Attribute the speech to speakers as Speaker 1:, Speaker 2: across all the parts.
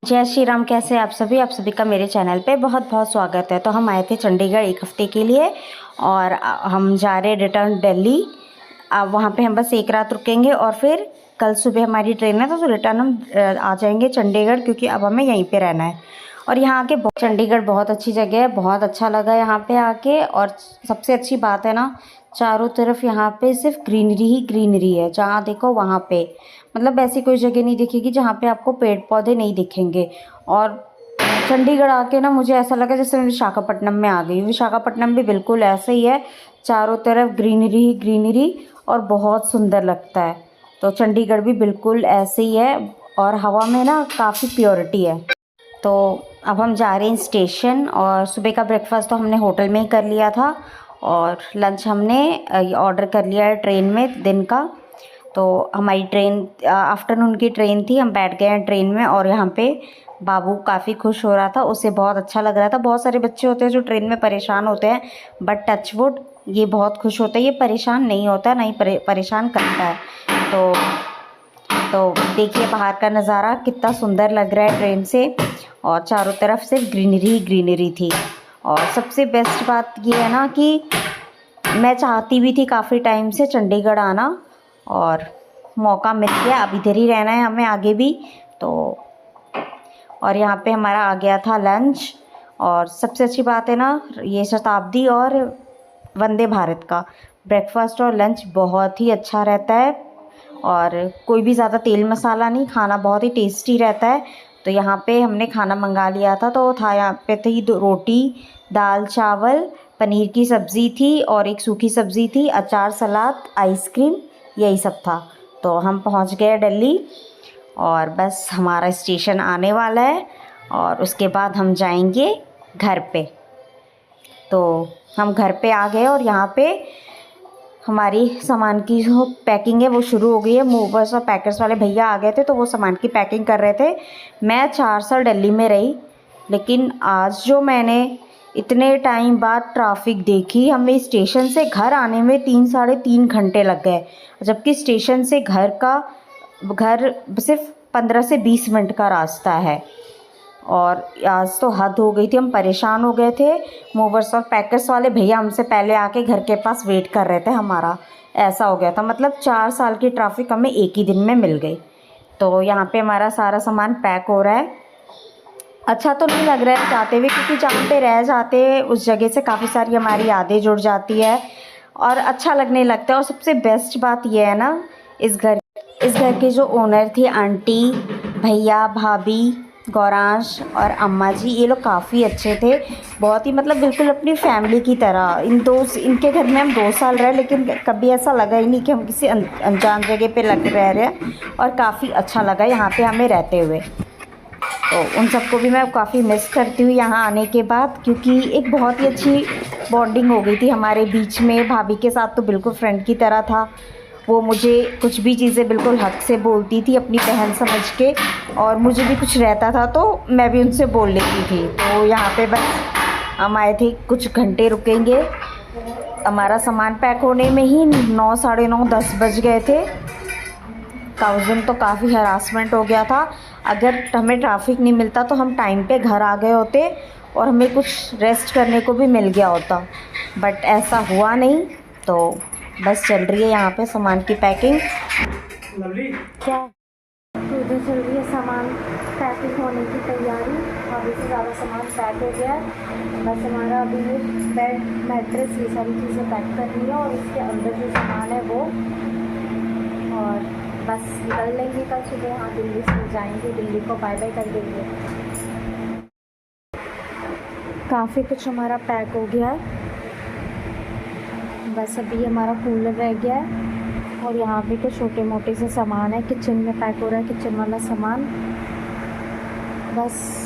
Speaker 1: जय श्री राम। कैसे आप सभी का मेरे चैनल पे बहुत बहुत स्वागत है। तो हम आए थे चंडीगढ़ एक हफ़्ते के लिए और हम जा रहे रिटर्न दिल्ली। अब वहाँ पे हम बस एक रात रुकेंगे और फिर कल सुबह हमारी ट्रेन है तो रिटर्न हम आ जाएंगे चंडीगढ़, क्योंकि अब हमें यहीं पे रहना है। और यहाँ आके चंडीगढ़ बहुत अच्छी जगह है, बहुत अच्छा लगा यहाँ पे आके। और सबसे अच्छी बात है ना, चारों तरफ यहाँ पे सिर्फ ग्रीनरी ही ग्रीनरी है। जहाँ देखो वहाँ पे, मतलब ऐसी कोई जगह नहीं दिखेगी जहाँ पे आपको पेड़ पौधे नहीं दिखेंगे। और चंडीगढ़ आके ना मुझे ऐसा लगा जैसे मैं विशाखापट्टनम में आ गई। विशाखापट्टनम भी बिल्कुल ऐसे ही है, चारों तरफ ग्रीनरी ही ग्रीनरी और बहुत सुंदर लगता है। तो चंडीगढ़ भी बिल्कुल ऐसे ही है और हवा में ना काफ़ी प्योरिटी है। तो अब हम जा रहे हैं स्टेशन और सुबह का ब्रेकफास्ट तो हमने होटल में ही कर लिया था और लंच हमने ऑर्डर कर लिया है ट्रेन में दिन का। तो हमारी ट्रेन आफ्टरनून की ट्रेन थी, हम बैठ गए हैं ट्रेन में और यहाँ पे बाबू काफ़ी खुश हो रहा था, उसे बहुत अच्छा लग रहा था। बहुत सारे बच्चे होते हैं जो ट्रेन में परेशान होते हैं, बट टचवुड ये बहुत खुश होता है, ये परेशान नहीं होता, नहीं परेशान करता है। तो देखिए बाहर का नज़ारा कितना सुंदर लग रहा है ट्रेन से, और चारों तरफ सिर्फ ग्रीनरी ही ग्रीनरी थी। और सबसे बेस्ट बात ये है ना कि मैं चाहती भी थी काफ़ी टाइम से चंडीगढ़ आना और मौका मिल गया। अब इधर ही रहना है हमें आगे भी। तो और यहाँ पे हमारा आ गया था लंच। और सबसे अच्छी बात है ना, ये शताब्दी और वंदे भारत का ब्रेकफास्ट और लंच बहुत ही अच्छा रहता है और कोई भी ज़्यादा तेल मसाला नहीं, खाना बहुत ही टेस्टी रहता है। तो यहाँ पे हमने खाना मंगा लिया था, तो था यहाँ पे थी रोटी, दाल चावल, पनीर की सब्ज़ी थी और एक सूखी सब्ज़ी थी, अचार, सलाद, आइसक्रीम, यही सब था। तो हम पहुँच गए दिल्ली और बस हमारा स्टेशन आने वाला है और उसके बाद हम जाएंगे घर पे। तो हम घर पे आ गए और यहाँ पे हमारी सामान की जो पैकिंग है वो शुरू हो गई है। मूवर्स और पैकर्स वाले भैया आ गए थे तो वो सामान की पैकिंग कर रहे थे। मैं 4 साल दिल्ली में रही, लेकिन आज जो मैंने इतने टाइम बाद ट्रैफिक देखी, हमें स्टेशन से घर आने में 3 साढ़े 3 घंटे लग गए, जबकि स्टेशन से घर सिर्फ 15 से 20 मिनट का रास्ता है। और आज तो हद हो गई थी, हम परेशान हो गए थे। मूवर्स और पैकर्स वाले भैया हमसे पहले आके घर के पास वेट कर रहे थे हमारा, ऐसा हो गया था। मतलब 4 साल की ट्रैफिक हमें एक ही दिन में मिल गई। तो यहाँ पे हमारा सारा सामान पैक हो रहा है। अच्छा तो नहीं लग रहा है जाते हुए, क्योंकि जहाँ पे रह जाते हैं उस जगह से काफ़ी सारी हमारी यादें जुड़ जाती है और अच्छा लगने लगता है। और सबसे बेस्ट बात यह है ना, इस घर की जो ओनर थी आंटी, भैया, भाभी, गौरांश और अम्मा जी, ये लोग काफ़ी अच्छे थे, बहुत ही, मतलब बिल्कुल अपनी फैमिली की तरह। इनके घर में हम 2 साल रहे, लेकिन कभी ऐसा लगा ही नहीं कि हम किसी अनजान जगह पे रह रहे हैं। और काफ़ी अच्छा लगा यहाँ पे हमें रहते हुए। तो उन सबको भी मैं काफ़ी मिस करती हूँ यहाँ आने के बाद, क्योंकि एक बहुत ही अच्छी बॉन्डिंग हो गई थी हमारे बीच में। भाभी के साथ तो बिल्कुल फ्रेंड की तरह था, वो मुझे कुछ भी चीज़ें बिल्कुल हक से बोलती थी अपनी बहन समझ के, और मुझे भी कुछ रहता था तो मैं भी उनसे बोल लेती थी। तो यहाँ पे बस हम आए थे, कुछ घंटे रुकेंगे। हमारा सामान पैक होने में ही 9 साढ़े 9 10 बज गए थे। उस दिन तो काफ़ी हरासमेंट हो गया था। अगर हमें ट्रैफिक नहीं मिलता तो हम टाइम पे घर आ गए होते और हमें कुछ रेस्ट करने को भी मिल गया होता, बट ऐसा हुआ नहीं। तो बस चल रही है यहाँ पे सामान की पैकिंग। क्या तो उधर चल रही है सामान पैकिंग होने की तैयारी। अभी से ज़्यादा सामान पैक हो गया है, बस हमारा अभी ये बेड, मैट्रेस, ये सारी चीज़ें पैक करनी है और इसके अंदर जो सामान है वो, और बस निकल लेंगे कल सुबह। यहाँ दिल्ली से जाएंगे, दिल्ली को बाय बाय कर देंगे। काफ़ी कुछ हमारा पैक हो गया है, बस अभी हमारा कूलर रह गया है और यहाँ पे कुछ छोटे मोटे से सामान है। किचन में पैक हो रहा है, किचन वाला सामान। बस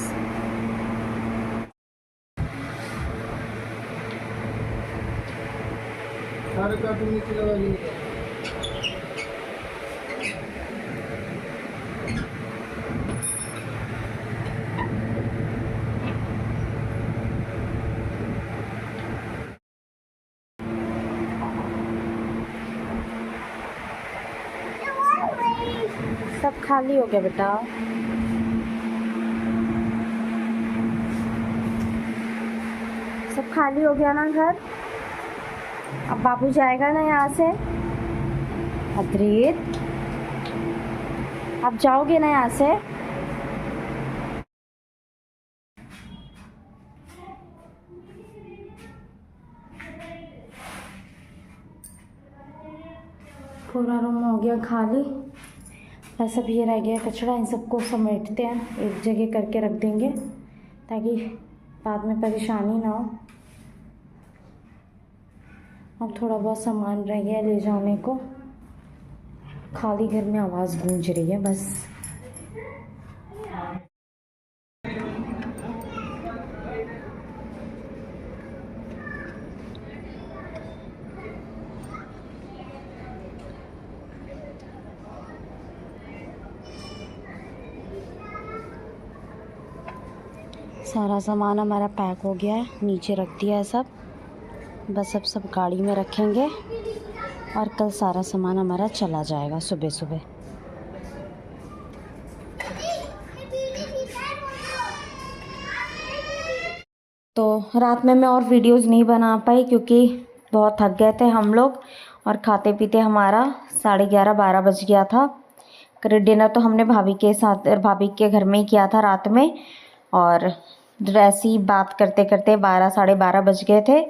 Speaker 1: सब खाली हो गया बेटा। खाली हो गया ना घर। अब बाबू जाएगा ना यहाँ से। अद्रित, अब जाओगे ना यहाँ से। पूरा रूम हो गया खाली, बस अब ये रह गया कचरा। इन सबको समेटते हैं, एक जगह करके रख देंगे ताकि बाद में परेशानी ना हो। अब थोड़ा बहुत सामान रह गया ले जाने को। खाली घर में आवाज़ गूंज रही है बस। सारा सामान हमारा पैक हो गया है, नीचे रख दिया है सब। बस अब सब गाड़ी में रखेंगे और कल सारा सामान हमारा चला जाएगा सुबह सुबह। तो रात में मैं और वीडियोस नहीं बना पाई क्योंकि बहुत थक गए थे हम लोग, और खाते पीते हमारा 11:30-12 बज गया था। डिनर तो हमने भाभी के साथ, भाभी के घर में ही किया था रात में, और ऐसी ही बात करते करते 12-12:30 बज गए थे।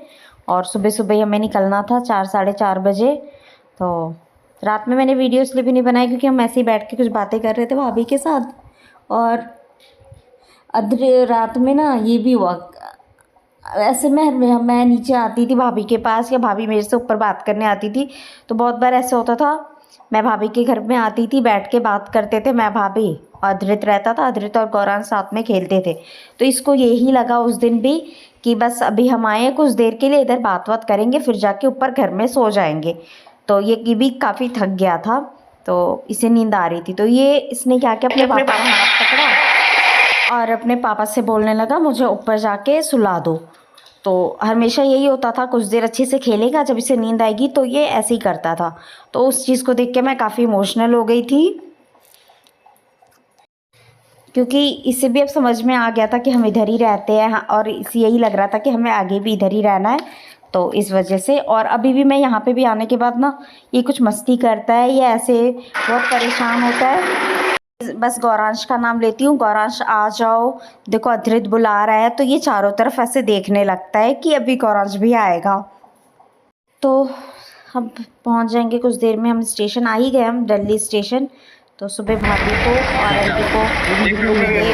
Speaker 1: और सुबह सुबह ही हमें निकलना था 4-4:30 बजे। तो रात में मैंने वीडियो इसलिए भी नहीं बनाई क्योंकि हम ऐसे ही बैठ के कुछ बातें कर रहे थे भाभी के साथ। और रात में ना ये भी हुआ, ऐसे मैं नीचे आती थी भाभी के पास, या भाभी मेरे से ऊपर बात करने आती थी। तो बहुत बार ऐसा होता था, मैं भाभी के घर में आती थी, बैठ के बात करते थे मैं भाभी, अद्रित रहता था, अद्रित और गौरांश साथ में खेलते थे। तो इसको यही लगा उस दिन भी कि बस अभी हम आए हैं कुछ देर के लिए, इधर बात करेंगे, फिर जाके ऊपर घर में सो जाएंगे। तो ये भी काफ़ी थक गया था, तो इसे नींद आ रही थी। तो ये इसने क्या किया, अपने पापा का हाथ पकड़ा और अपने पापा से बोलने लगा मुझे ऊपर जाके सुला दो। तो हमेशा यही होता था, कुछ देर अच्छे से खेलेगा, जब इसे नींद आएगी तो ये ऐसे ही करता था। तो उस चीज़ को देख के मैं काफ़ी इमोशनल हो गई थी, क्योंकि इसे भी अब समझ में आ गया था कि हम इधर ही रहते हैं, और इसे यही लग रहा था कि हमें आगे भी इधर ही रहना है। तो इस वजह से, और अभी भी मैं यहाँ पे भी आने के बाद ना ये कुछ मस्ती करता है, ये ऐसे बहुत परेशान होता है। बस गौरांश का नाम लेती हूँ, गौरांश आ जाओ, देखो अद्रित बुला रहा है, तो ये चारों तरफ ऐसे देखने लगता है कि अभी गौरांश भी आएगा। तो अब पहुँच जाएंगे कुछ देर में, हम स्टेशन आ ही गए, हम दिल्ली स्टेशन। तो सुबह भाभी को और आंटी को मिले,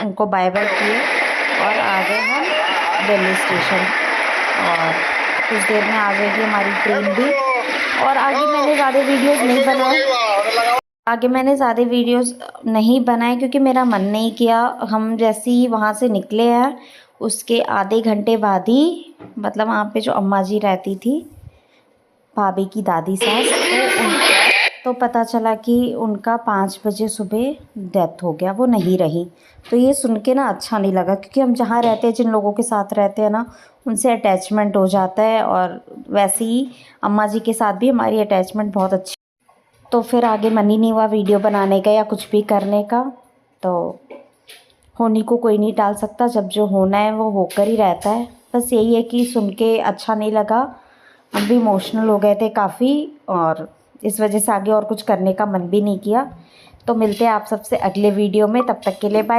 Speaker 1: उनको बाय बाय किए और आ गए हम दिल्ली स्टेशन। और कुछ देर में आ जाएगी हमारी ट्रेन भी। और आगे मैंने ज़्यादा वीडियोस नहीं बनाए क्योंकि मेरा मन नहीं किया। हम जैसे ही वहाँ से निकले हैं उसके आधे घंटे बाद ही, मतलब वहाँ पे जो अम्मा जी रहती थी, भाभी की दादी सास, तो पता चला कि उनका 5 बजे सुबह डेथ हो गया, वो नहीं रही। तो ये सुन के ना अच्छा नहीं लगा, क्योंकि हम जहाँ रहते हैं, जिन लोगों के साथ रहते हैं ना, उनसे अटैचमेंट हो जाता है, और वैसे ही अम्मा जी के साथ भी हमारी अटैचमेंट बहुत अच्छी। तो फिर आगे मन ही नहीं हुआ वीडियो बनाने का या कुछ भी करने का। तो होने को कोई नहीं टाल सकता, जब जो होना है वो होकर ही रहता है। बस यही है कि सुन के अच्छा नहीं लगा, हम भी इमोशनल हो गए थे काफ़ी, और इस वजह से आगे और कुछ करने का मन भी नहीं किया। तो मिलते हैं आप सबसे अगले वीडियो में, तब तक के लिए बाय।